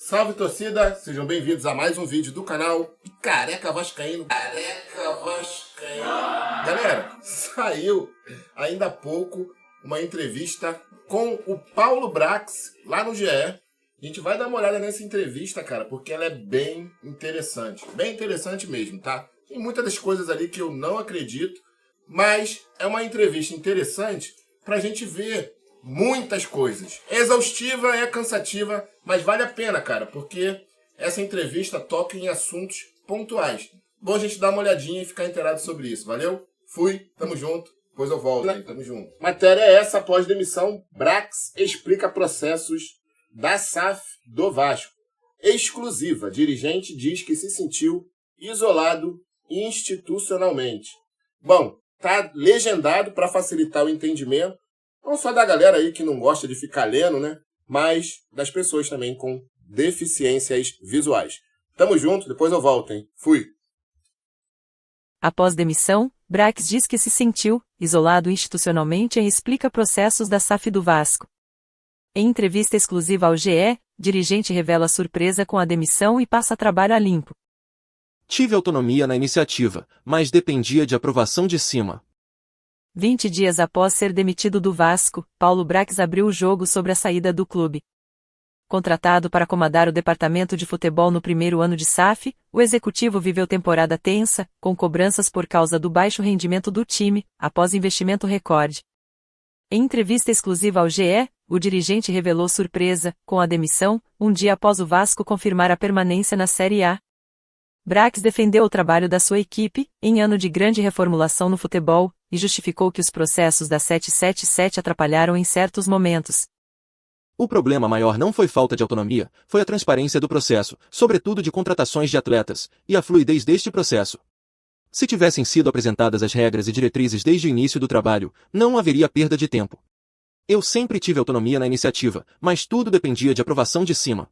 Salve, torcida! Sejam bem-vindos a mais um vídeo do canal Careca Vascaíno. Galera, saiu ainda há pouco uma entrevista com o Paulo Brax lá no GE. A gente vai dar uma olhada nessa entrevista, cara, porque ela é bem interessante. Bem interessante mesmo, tá? Tem muitas das coisas ali que eu não acredito, mas é uma entrevista interessante pra gente ver muitas coisas. É exaustiva, é cansativa, mas vale a pena, cara, porque essa entrevista toca em assuntos pontuais. Bom a gente dar uma olhadinha e ficar inteirado sobre isso, valeu? Fui, tamo junto, depois eu volto aí, tamo junto. Matéria é essa: após demissão, Brax explica processos da SAF do Vasco. Exclusiva, dirigente diz que se sentiu isolado institucionalmente. Bom, tá legendado para facilitar o entendimento, não só da galera aí que não gosta de ficar lendo, né? Mas das pessoas também com deficiências visuais. Tamo junto, depois eu volto, hein? Fui! Após demissão, Brax diz que se sentiu isolado institucionalmente e explica processos da SAF do Vasco. Em entrevista exclusiva ao GE, dirigente revela surpresa com a demissão e passa trabalho a limpo. Tive autonomia na iniciativa, mas dependia de aprovação de cima. 20 dias após ser demitido do Vasco, Paulo Brax abriu o jogo sobre a saída do clube. Contratado para comandar o departamento de futebol no primeiro ano de SAF, o executivo viveu temporada tensa, com cobranças por causa do baixo rendimento do time, após investimento recorde. Em entrevista exclusiva ao GE, o dirigente revelou surpresa com a demissão, um dia após o Vasco confirmar a permanência na Série A. Brax defendeu o trabalho da sua equipe, em ano de grande reformulação no futebol, e justificou que os processos da 777 atrapalharam em certos momentos. O problema maior não foi falta de autonomia, foi a transparência do processo, sobretudo de contratações de atletas, e a fluidez deste processo. Se tivessem sido apresentadas as regras e diretrizes desde o início do trabalho, não haveria perda de tempo. Eu sempre tive autonomia na iniciativa, mas tudo dependia de aprovação de cima.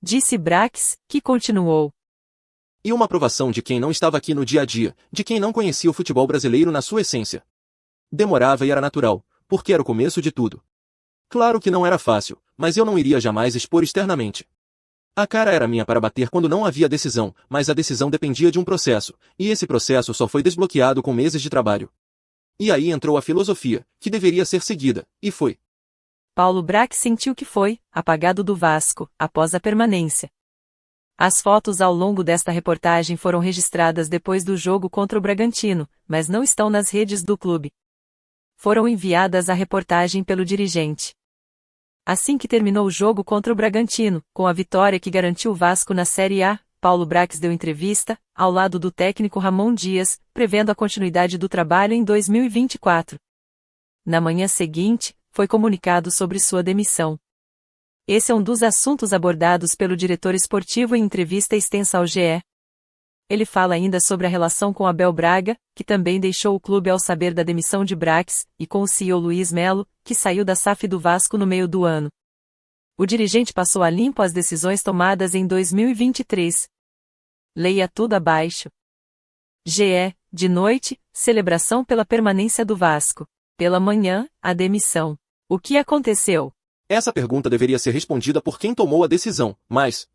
Disse Brax, que continuou. E uma aprovação de quem não estava aqui no dia a dia, de quem não conhecia o futebol brasileiro na sua essência. Demorava e era natural, porque era o começo de tudo. Claro que não era fácil, mas eu não iria jamais expor externamente. A cara era minha para bater quando não havia decisão, mas a decisão dependia de um processo, e esse processo só foi desbloqueado com meses de trabalho. E aí entrou a filosofia, que deveria ser seguida, e foi. Paulo Brax sentiu que foi apagado do Vasco, após a permanência. As fotos ao longo desta reportagem foram registradas depois do jogo contra o Bragantino, mas não estão nas redes do clube. Foram enviadas à reportagem pelo dirigente. Assim que terminou o jogo contra o Bragantino, com a vitória que garantiu o Vasco na Série A, Paulo Brax deu entrevista, ao lado do técnico Ramon Dias, prevendo a continuidade do trabalho em 2024. Na manhã seguinte, foi comunicado sobre sua demissão. Esse é um dos assuntos abordados pelo diretor esportivo em entrevista extensa ao GE. Ele fala ainda sobre a relação com Abel Braga, que também deixou o clube ao saber da demissão de Brax, e com o CEO Luiz Melo, que saiu da SAF do Vasco no meio do ano. O dirigente passou a limpo as decisões tomadas em 2023. Leia tudo abaixo. GE, de noite, celebração pela permanência do Vasco. Pela manhã, a demissão. O que aconteceu? Essa pergunta deveria ser respondida por quem tomou a decisão, mas...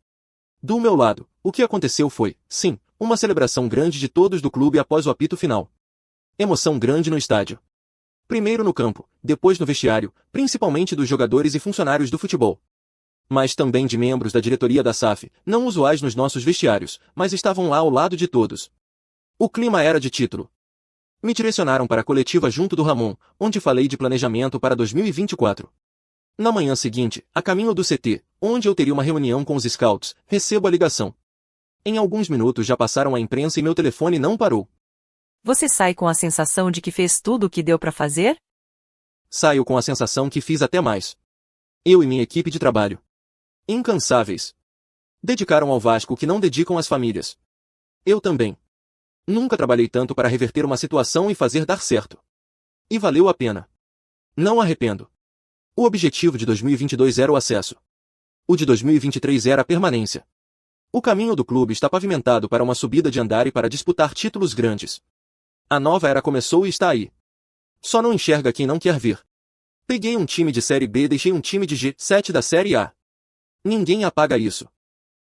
Do meu lado, o que aconteceu foi, sim, uma celebração grande de todos do clube após o apito final. Emoção grande no estádio. Primeiro no campo, depois no vestiário, principalmente dos jogadores e funcionários do futebol. Mas também de membros da diretoria da SAF, não usuais nos nossos vestiários, mas estavam lá ao lado de todos. O clima era de título. Me direcionaram para a coletiva junto do Ramon, onde falei de planejamento para 2024. Na manhã seguinte, a caminho do CT, onde eu teria uma reunião com os scouts, recebo a ligação. Em alguns minutos já passaram a imprensa e meu telefone não parou. Você sai com a sensação de que fez tudo o que deu para fazer? Saio com a sensação que fiz até mais. Eu e minha equipe de trabalho. Incansáveis. Dedicaram ao Vasco o que não dedicam às famílias. Eu também. Nunca trabalhei tanto para reverter uma situação e fazer dar certo. E valeu a pena. Não arrependo. O objetivo de 2022 era o acesso. O de 2023 era a permanência. O caminho do clube está pavimentado para uma subida de andar e para disputar títulos grandes. A nova era começou e está aí. Só não enxerga quem não quer ver. Peguei um time de Série B e deixei um time de G7 da Série A. Ninguém apaga isso.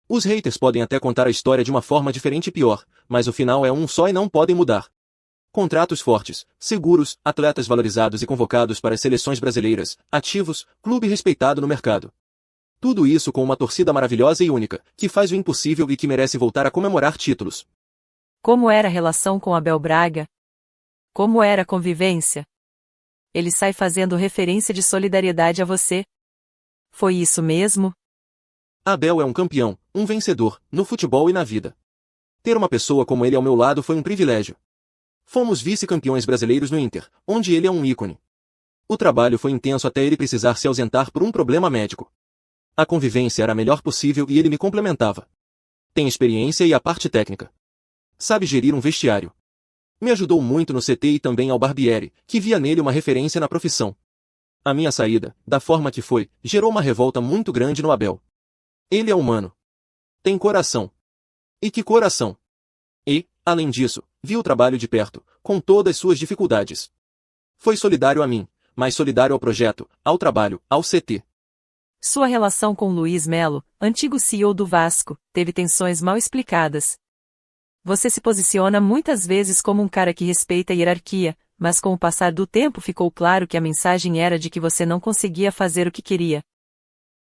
Os haters podem até contar a história de uma forma diferente e pior, mas o final é um só e não podem mudar. Contratos fortes, seguros, atletas valorizados e convocados para as seleções brasileiras, ativos, clube respeitado no mercado. Tudo isso com uma torcida maravilhosa e única, que faz o impossível e que merece voltar a comemorar títulos. Como era a relação com Abel Braga? Como era a convivência? Ele sai fazendo referência de solidariedade a você. Foi isso mesmo? Abel é um campeão, um vencedor, no futebol e na vida. Ter uma pessoa como ele ao meu lado foi um privilégio. Fomos vice-campeões brasileiros no Inter, onde ele é um ícone. O trabalho foi intenso até ele precisar se ausentar por um problema médico. A convivência era a melhor possível e ele me complementava. Tem experiência e a parte técnica. Sabe gerir um vestiário. Me ajudou muito no CT e também ao Barbieri, que via nele uma referência na profissão. A minha saída, da forma que foi, gerou uma revolta muito grande no Abel. Ele é humano. Tem coração. E que coração! E, além disso, vi o trabalho de perto, com todas suas dificuldades. Foi solidário a mim, mas solidário ao projeto, ao trabalho, ao CT. Sua relação com Luiz Melo, antigo CEO do Vasco, teve tensões mal explicadas. Você se posiciona muitas vezes como um cara que respeita a hierarquia, mas com o passar do tempo ficou claro que a mensagem era de que você não conseguia fazer o que queria.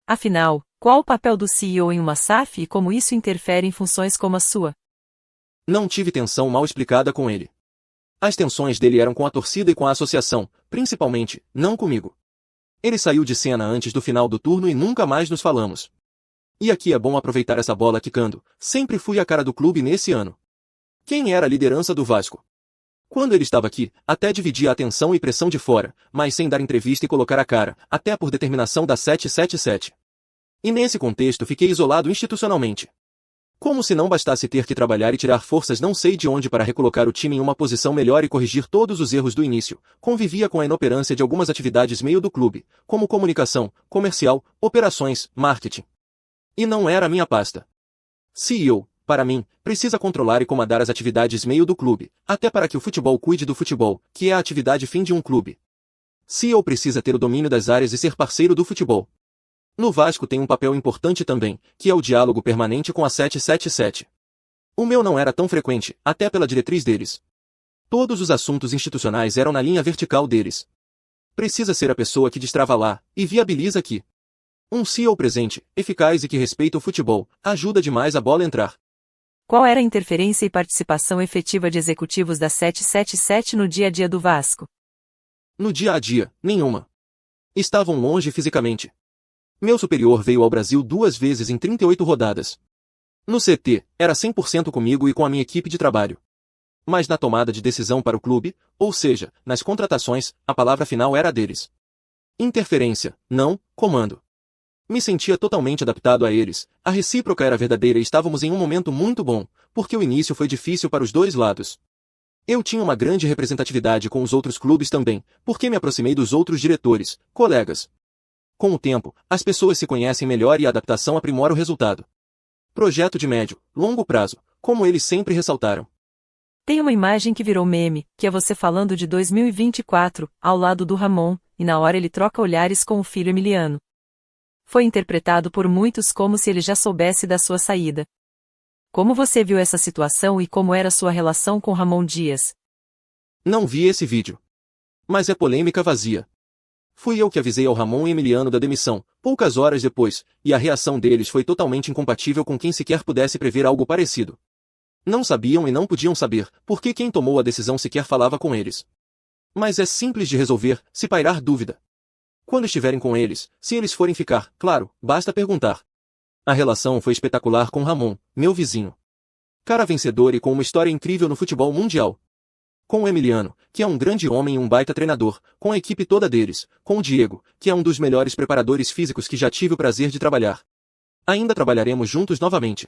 Afinal, qual o papel do CEO em uma SAF e como isso interfere em funções como a sua? Não tive tensão mal explicada com ele. As tensões dele eram com a torcida e com a associação, principalmente, não comigo. Ele saiu de cena antes do final do turno e nunca mais nos falamos. E aqui é bom aproveitar essa bola quicando, sempre fui a cara do clube nesse ano. Quem era a liderança do Vasco? Quando ele estava aqui, até dividia a atenção e pressão de fora, mas sem dar entrevista e colocar a cara, até por determinação da 777. E nesse contexto fiquei isolado institucionalmente. Como se não bastasse ter que trabalhar e tirar forças não sei de onde para recolocar o time em uma posição melhor e corrigir todos os erros do início, convivia com a inoperância de algumas atividades meio do clube, como comunicação, comercial, operações, marketing. E não era a minha pasta. CEO, para mim, precisa controlar e comandar as atividades meio do clube, até para que o futebol cuide do futebol, que é a atividade fim de um clube. CEO precisa ter o domínio das áreas e ser parceiro do futebol. No Vasco tem um papel importante também, que é o diálogo permanente com a 777. O meu não era tão frequente, até pela diretriz deles. Todos os assuntos institucionais eram na linha vertical deles. Precisa ser a pessoa que destrava lá, e viabiliza aqui. Um CEO presente, eficaz e que respeita o futebol, ajuda demais a bola entrar. Qual era a interferência e participação efetiva de executivos da 777 no dia a dia do Vasco? No dia a dia, nenhuma. Estavam longe fisicamente. Meu superior veio ao Brasil 2 vezes em 38 rodadas. No CT, era 100% comigo e com a minha equipe de trabalho. Mas na tomada de decisão para o clube, ou seja, nas contratações, a palavra final era a deles. Interferência, não, comando. Me sentia totalmente adaptado a eles, a recíproca era verdadeira e estávamos em um momento muito bom, porque o início foi difícil para os dois lados. Eu tinha uma grande representatividade com os outros clubes também, porque me aproximei dos outros diretores, colegas. Com o tempo, as pessoas se conhecem melhor e a adaptação aprimora o resultado. Projeto de médio, longo prazo, como eles sempre ressaltaram. Tem uma imagem que virou meme, que é você falando de 2024, ao lado do Ramon, e na hora ele troca olhares com o filho Emiliano. Foi interpretado por muitos como se ele já soubesse da sua saída. Como você viu essa situação e como era sua relação com Ramon Dias? Não vi esse vídeo. Mas é polêmica vazia. Fui eu que avisei ao Ramon e Emiliano da demissão, poucas horas depois, e a reação deles foi totalmente incompatível com quem sequer pudesse prever algo parecido. Não sabiam e não podiam saber, porque quem tomou a decisão sequer falava com eles. Mas é simples de resolver, se pairar dúvida. Quando estiverem com eles, se eles forem ficar, claro, basta perguntar. A relação foi espetacular com Ramon, meu vizinho. Cara vencedor e com uma história incrível no futebol mundial. Com o Emiliano, que é um grande homem e um baita treinador, com a equipe toda deles, com o Diego, que é um dos melhores preparadores físicos que já tive o prazer de trabalhar. Ainda trabalharemos juntos novamente.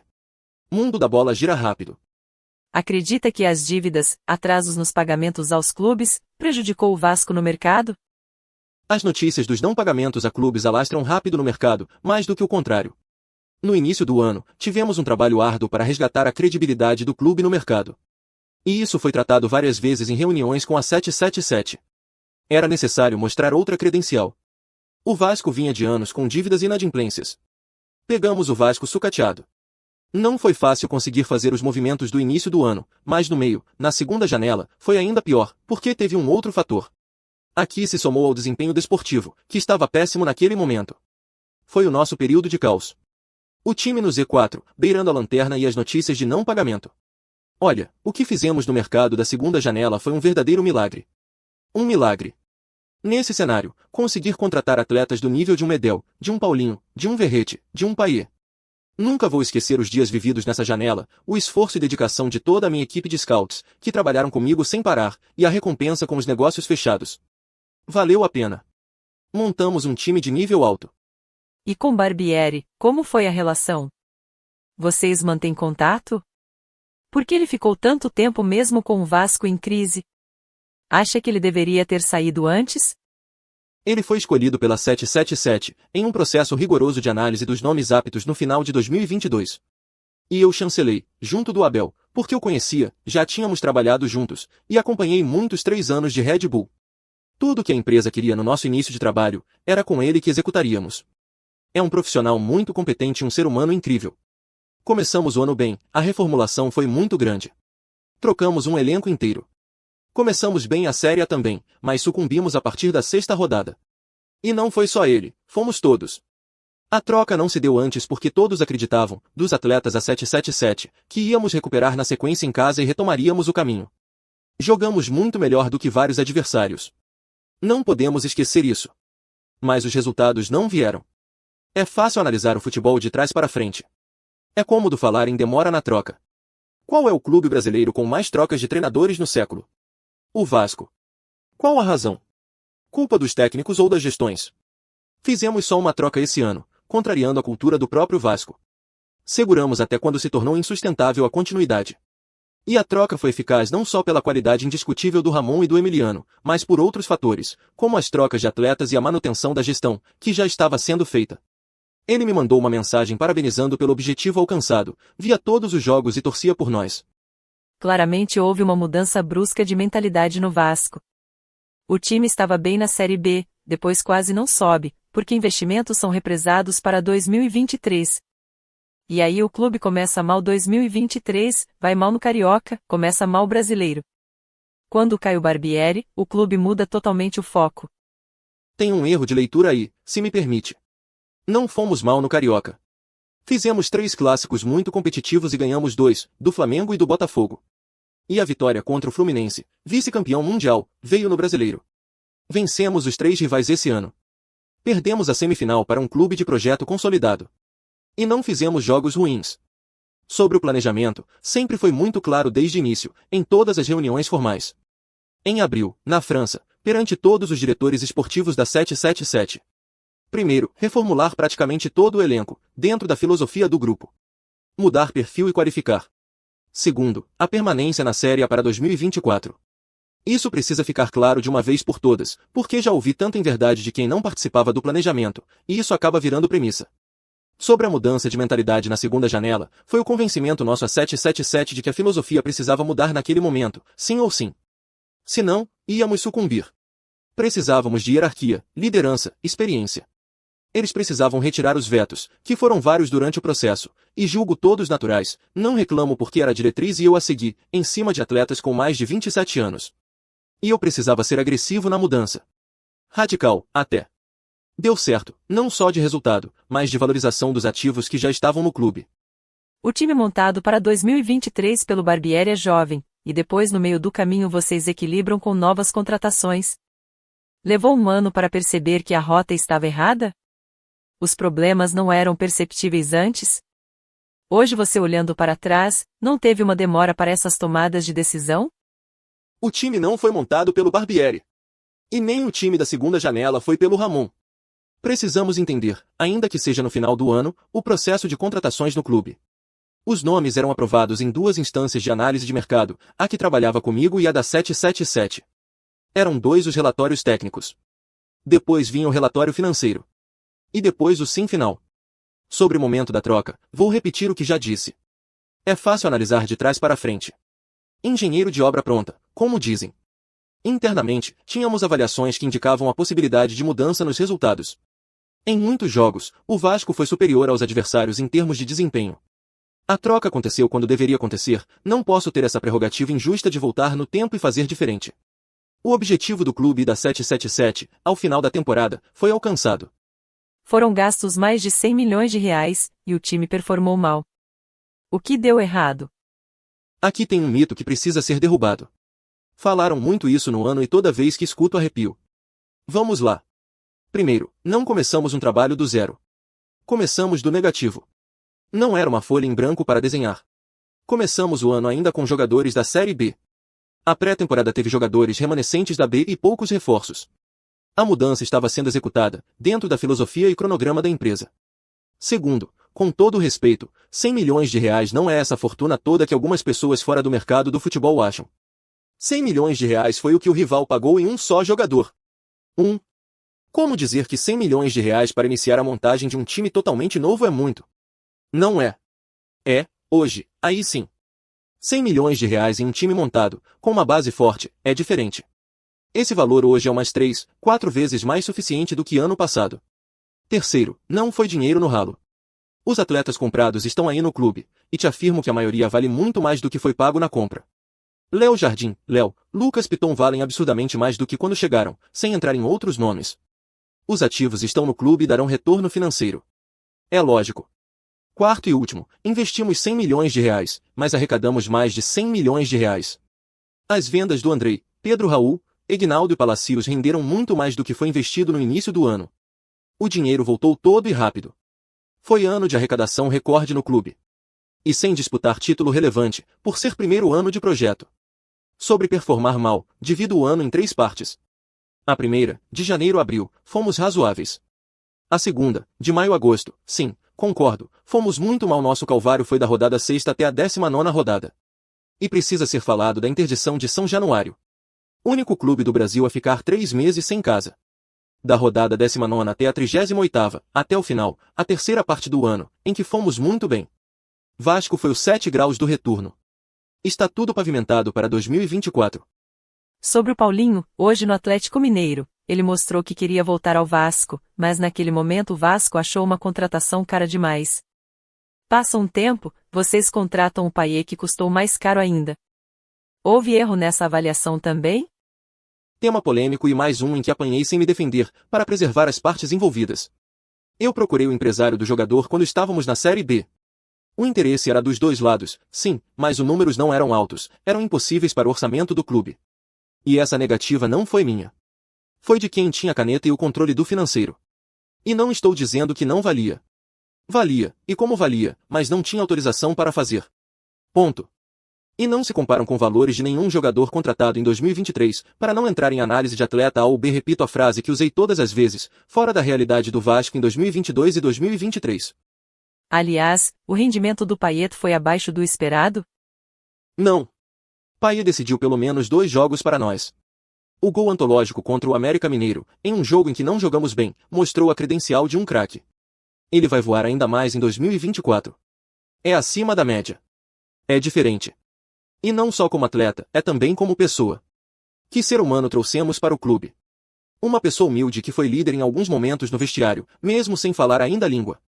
Mundo da bola gira rápido. Acredita que as dívidas, atrasos nos pagamentos aos clubes, prejudicou o Vasco no mercado? As notícias dos não pagamentos a clubes alastram rápido no mercado, mais do que o contrário. No início do ano, tivemos um trabalho árduo para resgatar a credibilidade do clube no mercado. E isso foi tratado várias vezes em reuniões com a 777. Era necessário mostrar outra credencial. O Vasco vinha de anos com dívidas e inadimplências. Pegamos o Vasco sucateado. Não foi fácil conseguir fazer os movimentos do início do ano, mas no meio, na segunda janela, foi ainda pior, porque teve um outro fator. Aqui se somou ao desempenho desportivo, que estava péssimo naquele momento. Foi o nosso período de caos. O time no Z4, beirando a lanterna e as notícias de não pagamento. Olha, o que fizemos no mercado da segunda janela foi um verdadeiro milagre. Um milagre. Nesse cenário, conseguir contratar atletas do nível de um Medel, de um Paulinho, de um Verrete, de um Payet. Nunca vou esquecer os dias vividos nessa janela, o esforço e dedicação de toda a minha equipe de scouts, que trabalharam comigo sem parar, e a recompensa com os negócios fechados. Valeu a pena. Montamos um time de nível alto. E com Barbieri, como foi a relação? Vocês mantêm contato? Por que ele ficou tanto tempo mesmo com o Vasco em crise? Acha que ele deveria ter saído antes? Ele foi escolhido pela 777, em um processo rigoroso de análise dos nomes aptos no final de 2022. E eu chancelei, junto do Abel, porque eu conhecia, já tínhamos trabalhado juntos, e acompanhei muitos 3 anos de Red Bull. Tudo que a empresa queria no nosso início de trabalho, era com ele que executaríamos. É um profissional muito competente e um ser humano incrível. Começamos o ano bem, a reformulação foi muito grande. Trocamos um elenco inteiro. Começamos bem a Série A também, mas sucumbimos a partir da 6ª rodada. E não foi só ele, fomos todos. A troca não se deu antes porque todos acreditavam, dos atletas a 777, que íamos recuperar na sequência em casa e retomaríamos o caminho. Jogamos muito melhor do que vários adversários. Não podemos esquecer isso. Mas os resultados não vieram. É fácil analisar o futebol de trás para frente. É cômodo falar em demora na troca. Qual é o clube brasileiro com mais trocas de treinadores no século? O Vasco. Qual a razão? Culpa dos técnicos ou das gestões? Fizemos só uma troca esse ano, contrariando a cultura do próprio Vasco. Seguramos até quando se tornou insustentável a continuidade. E a troca foi eficaz não só pela qualidade indiscutível do Ramon e do Emiliano, mas por outros fatores, como as trocas de atletas e a manutenção da gestão, que já estava sendo feita. Ele me mandou uma mensagem parabenizando pelo objetivo alcançado, via todos os jogos e torcia por nós. Claramente houve uma mudança brusca de mentalidade no Vasco. O time estava bem na Série B, depois quase não sobe, porque investimentos são represados para 2023. E aí o clube começa mal 2023, vai mal no Carioca, começa mal o Brasileiro. Quando cai o Barbieri, o clube muda totalmente o foco. Tem um erro de leitura aí, se me permite. Não fomos mal no Carioca. Fizemos 3 clássicos muito competitivos e ganhamos 2, do Flamengo e do Botafogo. E a vitória contra o Fluminense, vice-campeão mundial, veio no Brasileiro. Vencemos os 3 rivais esse ano. Perdemos a semifinal para um clube de projeto consolidado. E não fizemos jogos ruins. Sobre o planejamento, sempre foi muito claro desde o início, em todas as reuniões formais. Em abril, na França, perante todos os diretores esportivos da 777. Primeiro, reformular praticamente todo o elenco, dentro da filosofia do grupo. Mudar perfil e qualificar. Segundo, a permanência na Série A para 2024. Isso precisa ficar claro de uma vez por todas, porque já ouvi tanta inverdade de quem não participava do planejamento, e isso acaba virando premissa. Sobre a mudança de mentalidade na segunda janela, foi o convencimento nosso a 777 de que a filosofia precisava mudar naquele momento, sim ou sim. Senão, íamos sucumbir. Precisávamos de hierarquia, liderança, experiência. Eles precisavam retirar os vetos, que foram vários durante o processo, e julgo todos naturais, não reclamo porque era a diretriz e eu a segui, em cima de atletas com mais de 27 anos. E eu precisava ser agressivo na mudança. Radical, até. Deu certo, não só de resultado, mas de valorização dos ativos que já estavam no clube. O time montado para 2023 pelo Barbieri é jovem, e depois no meio do caminho vocês equilibram com novas contratações. Levou um ano para perceber que a rota estava errada? Os problemas não eram perceptíveis antes? Hoje você olhando para trás, não teve uma demora para essas tomadas de decisão? O time não foi montado pelo Barbieri. E nem o time da segunda janela foi pelo Ramon. Precisamos entender, ainda que seja no final do ano, o processo de contratações no clube. Os nomes eram aprovados em 2 instâncias de análise de mercado, a que trabalhava comigo e a da 777. Eram 2 os relatórios técnicos. Depois vinha o relatório financeiro. E depois o sim final. Sobre o momento da troca, vou repetir o que já disse. É fácil analisar de trás para frente. Engenheiro de obra pronta, como dizem. Internamente, tínhamos avaliações que indicavam a possibilidade de mudança nos resultados. Em muitos jogos, o Vasco foi superior aos adversários em termos de desempenho. A troca aconteceu quando deveria acontecer, não posso ter essa prerrogativa injusta de voltar no tempo e fazer diferente. O objetivo do clube da 777, ao final da temporada, foi alcançado. Foram gastos mais de 100 milhões de reais, e o time performou mal. O que deu errado? Aqui tem um mito que precisa ser derrubado. Falaram muito isso no ano e toda vez que escuto arrepio. Vamos lá. Primeiro, não começamos um trabalho do zero. Começamos do negativo. Não era uma folha em branco para desenhar. Começamos o ano ainda com jogadores da Série B. A pré-temporada teve jogadores remanescentes da B e poucos reforços. A mudança estava sendo executada, dentro da filosofia e cronograma da empresa. Segundo, com todo o respeito, 100 milhões de reais não é essa fortuna toda que algumas pessoas fora do mercado do futebol acham. 100 milhões de reais foi o que o rival pagou em um só jogador. Como dizer que 100 milhões de reais para iniciar a montagem de um time totalmente novo é muito? Não é. Hoje, aí sim. 100 milhões de reais em um time montado, com uma base forte, é diferente. Esse valor hoje é umas 3, 4 vezes mais suficiente do que ano passado. Terceiro, não foi dinheiro no ralo. Os atletas comprados estão aí no clube, e te afirmo que a maioria vale muito mais do que foi pago na compra. Léo Jardim, Lucas Piton valem absurdamente mais do que quando chegaram, sem entrar em outros nomes. Os ativos estão no clube e darão retorno financeiro. É lógico. Quarto e último, investimos 100 milhões de reais, mas arrecadamos mais de 100 milhões de reais. As vendas do Andrei, Pedro Raul, Egnaldo e Palacios renderam muito mais do que foi investido no início do ano. O dinheiro voltou todo e rápido. Foi ano de arrecadação recorde no clube. E sem disputar título relevante, por ser primeiro ano de projeto. Sobre performar mal, divido o ano em 3 partes. A primeira, de janeiro a abril, fomos razoáveis. A segunda, de maio a agosto, sim, concordo, fomos muito mal. Nosso calvário foi da rodada 6ª até a 19ª rodada. E precisa ser falado da interdição de São Januário. Único clube do Brasil a ficar 3 meses sem casa. Da rodada 19ª até a 38ª, até o final, a terceira parte do ano, em que fomos muito bem. Vasco foi os 7 graus do retorno. Está tudo pavimentado para 2024. Sobre o Paulinho, hoje no Atlético Mineiro, ele mostrou que queria voltar ao Vasco, mas naquele momento o Vasco achou uma contratação cara demais. Passa um tempo, vocês contratam o Payet que custou mais caro ainda. Houve erro nessa avaliação também? Tema polêmico e mais um em que apanhei sem me defender, para preservar as partes envolvidas. Eu procurei o empresário do jogador quando estávamos na Série B. O interesse era dos dois lados, sim, mas os números não eram altos, eram impossíveis para o orçamento do clube. E essa negativa não foi minha. Foi de quem tinha a caneta e o controle do financeiro. E não estou dizendo que não valia. Valia, e como valia, mas não tinha autorização para fazer. Ponto. E não se comparam com valores de nenhum jogador contratado em 2023, para não entrar em análise de atleta A ou B. Repito a frase que usei todas as vezes, fora da realidade do Vasco em 2022 e 2023. Aliás, o rendimento do Payet foi abaixo do esperado? Não. Payet decidiu pelo menos 2 jogos para nós. O gol antológico contra o América Mineiro, em um jogo em que não jogamos bem, mostrou a credencial de um craque. Ele vai voar ainda mais em 2024. É acima da média. É diferente. E não só como atleta, é também como pessoa. Que ser humano trouxemos para o clube? Uma pessoa humilde que foi líder em alguns momentos no vestiário, mesmo sem falar ainda a língua.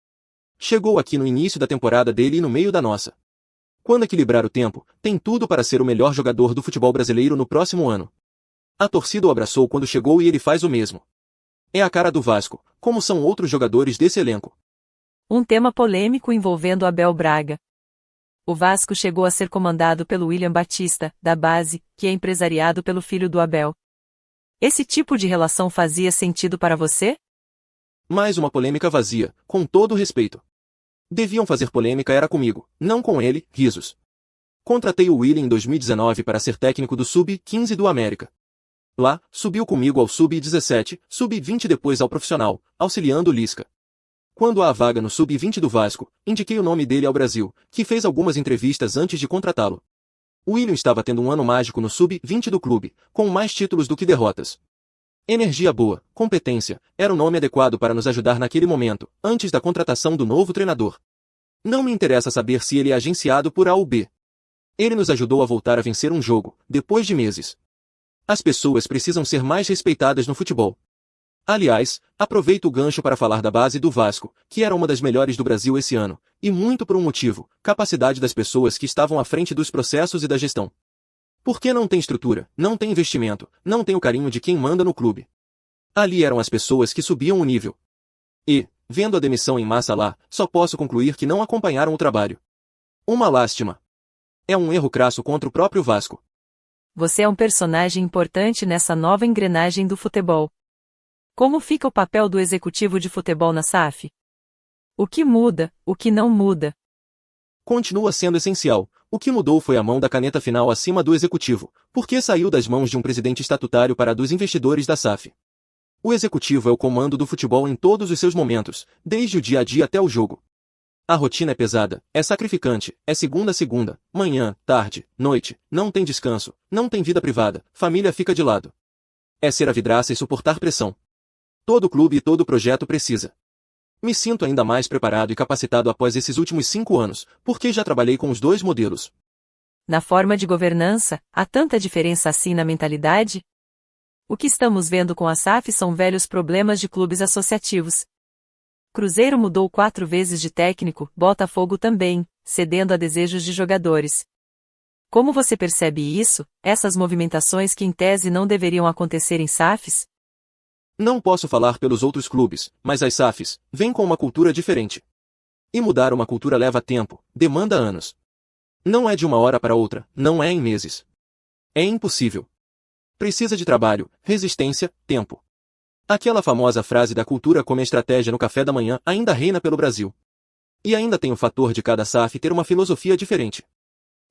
Chegou aqui no início da temporada dele e no meio da nossa. Quando equilibrar o tempo, tem tudo para ser o melhor jogador do futebol brasileiro no próximo ano. A torcida o abraçou quando chegou e ele faz o mesmo. É a cara do Vasco, como são outros jogadores desse elenco. Um tema polêmico envolvendo Abel Braga. O Vasco chegou a ser comandado pelo William Batista, da base, que é empresariado pelo filho do Abel. Esse tipo de relação fazia sentido para você? Mais uma polêmica vazia, com todo respeito. Deviam fazer polêmica era comigo, não com ele, risos. Contratei o William em 2019 para ser técnico do Sub-15 do América. Lá, subiu comigo ao Sub-17, Sub-20 depois ao profissional, auxiliando o Lisca. Quando há a vaga no Sub-20 do Vasco, indiquei o nome dele ao Brasil, que fez algumas entrevistas antes de contratá-lo. O William estava tendo um ano mágico no Sub-20 do clube, com mais títulos do que derrotas. Energia boa, competência, era o nome adequado para nos ajudar naquele momento, antes da contratação do novo treinador. Não me interessa saber se ele é agenciado por A ou B. Ele nos ajudou a voltar a vencer um jogo, depois de meses. As pessoas precisam ser mais respeitadas no futebol. Aliás, aproveito o gancho para falar da base do Vasco, que era uma das melhores do Brasil esse ano, e muito por um motivo: capacidade das pessoas que estavam à frente dos processos e da gestão. Porque não tem estrutura, não tem investimento, não tem o carinho de quem manda no clube. Ali eram as pessoas que subiam o nível. E, vendo a demissão em massa lá, só posso concluir que não acompanharam o trabalho. Uma lástima. É um erro crasso contra o próprio Vasco. Você é um personagem importante nessa nova engrenagem do futebol. Como fica o papel do executivo de futebol na SAF? O que muda, o que não muda? Continua sendo essencial. O que mudou foi a mão da caneta final acima do executivo, porque saiu das mãos de um presidente estatutário para a dos investidores da SAF. O executivo é o comando do futebol em todos os seus momentos, desde o dia a dia até o jogo. A rotina é pesada, é sacrificante, é segunda a segunda, manhã, tarde, noite, não tem descanso, não tem vida privada, família fica de lado. É ser a vidraça e suportar pressão. Todo clube e todo projeto precisa. Me sinto ainda mais preparado e capacitado após esses últimos 5 anos, porque já trabalhei com os dois modelos. Na forma de governança, há tanta diferença assim na mentalidade? O que estamos vendo com a SAF são velhos problemas de clubes associativos. Cruzeiro mudou 4 vezes de técnico, Botafogo também, cedendo a desejos de jogadores. Como você percebe isso, essas movimentações que em tese não deveriam acontecer em SAFs? Não posso falar pelos outros clubes, mas as SAFs vêm com uma cultura diferente. E mudar uma cultura leva tempo, demanda anos. Não é de uma hora para outra, não é em meses. É impossível. Precisa de trabalho, resistência, tempo. Aquela famosa frase da cultura como estratégia no café da manhã ainda reina pelo Brasil. E ainda tem o fator de cada SAF ter uma filosofia diferente.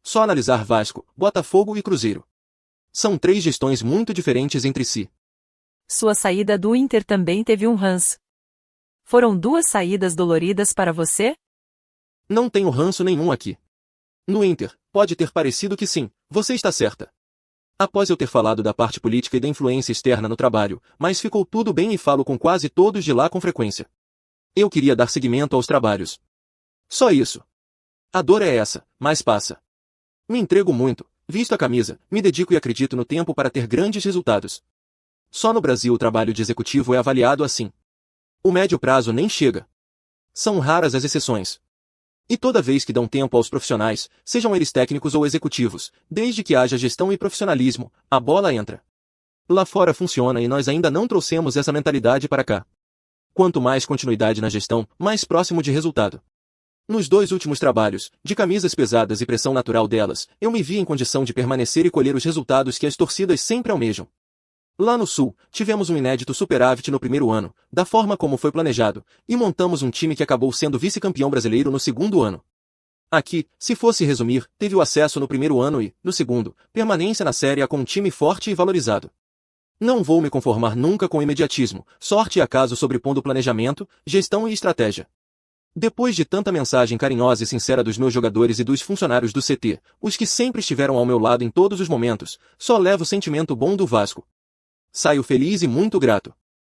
Só analisar Vasco, Botafogo e Cruzeiro. São 3 gestões muito diferentes entre si. Sua saída do Inter também teve um ranço. Foram 2 saídas doloridas para você? Não tenho ranço nenhum aqui. No Inter, pode ter parecido que sim, você está certa. Após eu ter falado da parte política e da influência externa no trabalho, mas ficou tudo bem e falo com quase todos de lá com frequência. Eu queria dar seguimento aos trabalhos. Só isso. A dor é essa, mas passa. Me entrego muito, visto a camisa, me dedico e acredito no tempo para ter grandes resultados. Só no Brasil o trabalho de executivo é avaliado assim. O médio prazo nem chega. São raras as exceções. E toda vez que dão tempo aos profissionais, sejam eles técnicos ou executivos, desde que haja gestão e profissionalismo, a bola entra. Lá fora funciona e nós ainda não trouxemos essa mentalidade para cá. Quanto mais continuidade na gestão, mais próximo de resultado. Nos 2 últimos trabalhos, de camisas pesadas e pressão natural delas, eu me vi em condição de permanecer e colher os resultados que as torcidas sempre almejam. Lá no Sul, tivemos um inédito superávit no primeiro ano, da forma como foi planejado, e montamos um time que acabou sendo vice-campeão brasileiro no segundo ano. Aqui, se fosse resumir, teve o acesso no primeiro ano e, no segundo, permanência na Série A com um time forte e valorizado. Não vou me conformar nunca com imediatismo, sorte e acaso sobrepondo planejamento, gestão e estratégia. Depois de tanta mensagem carinhosa e sincera dos meus jogadores e dos funcionários do CT, os que sempre estiveram ao meu lado em todos os momentos, só levo o sentimento bom do Vasco. Saio feliz e muito grato.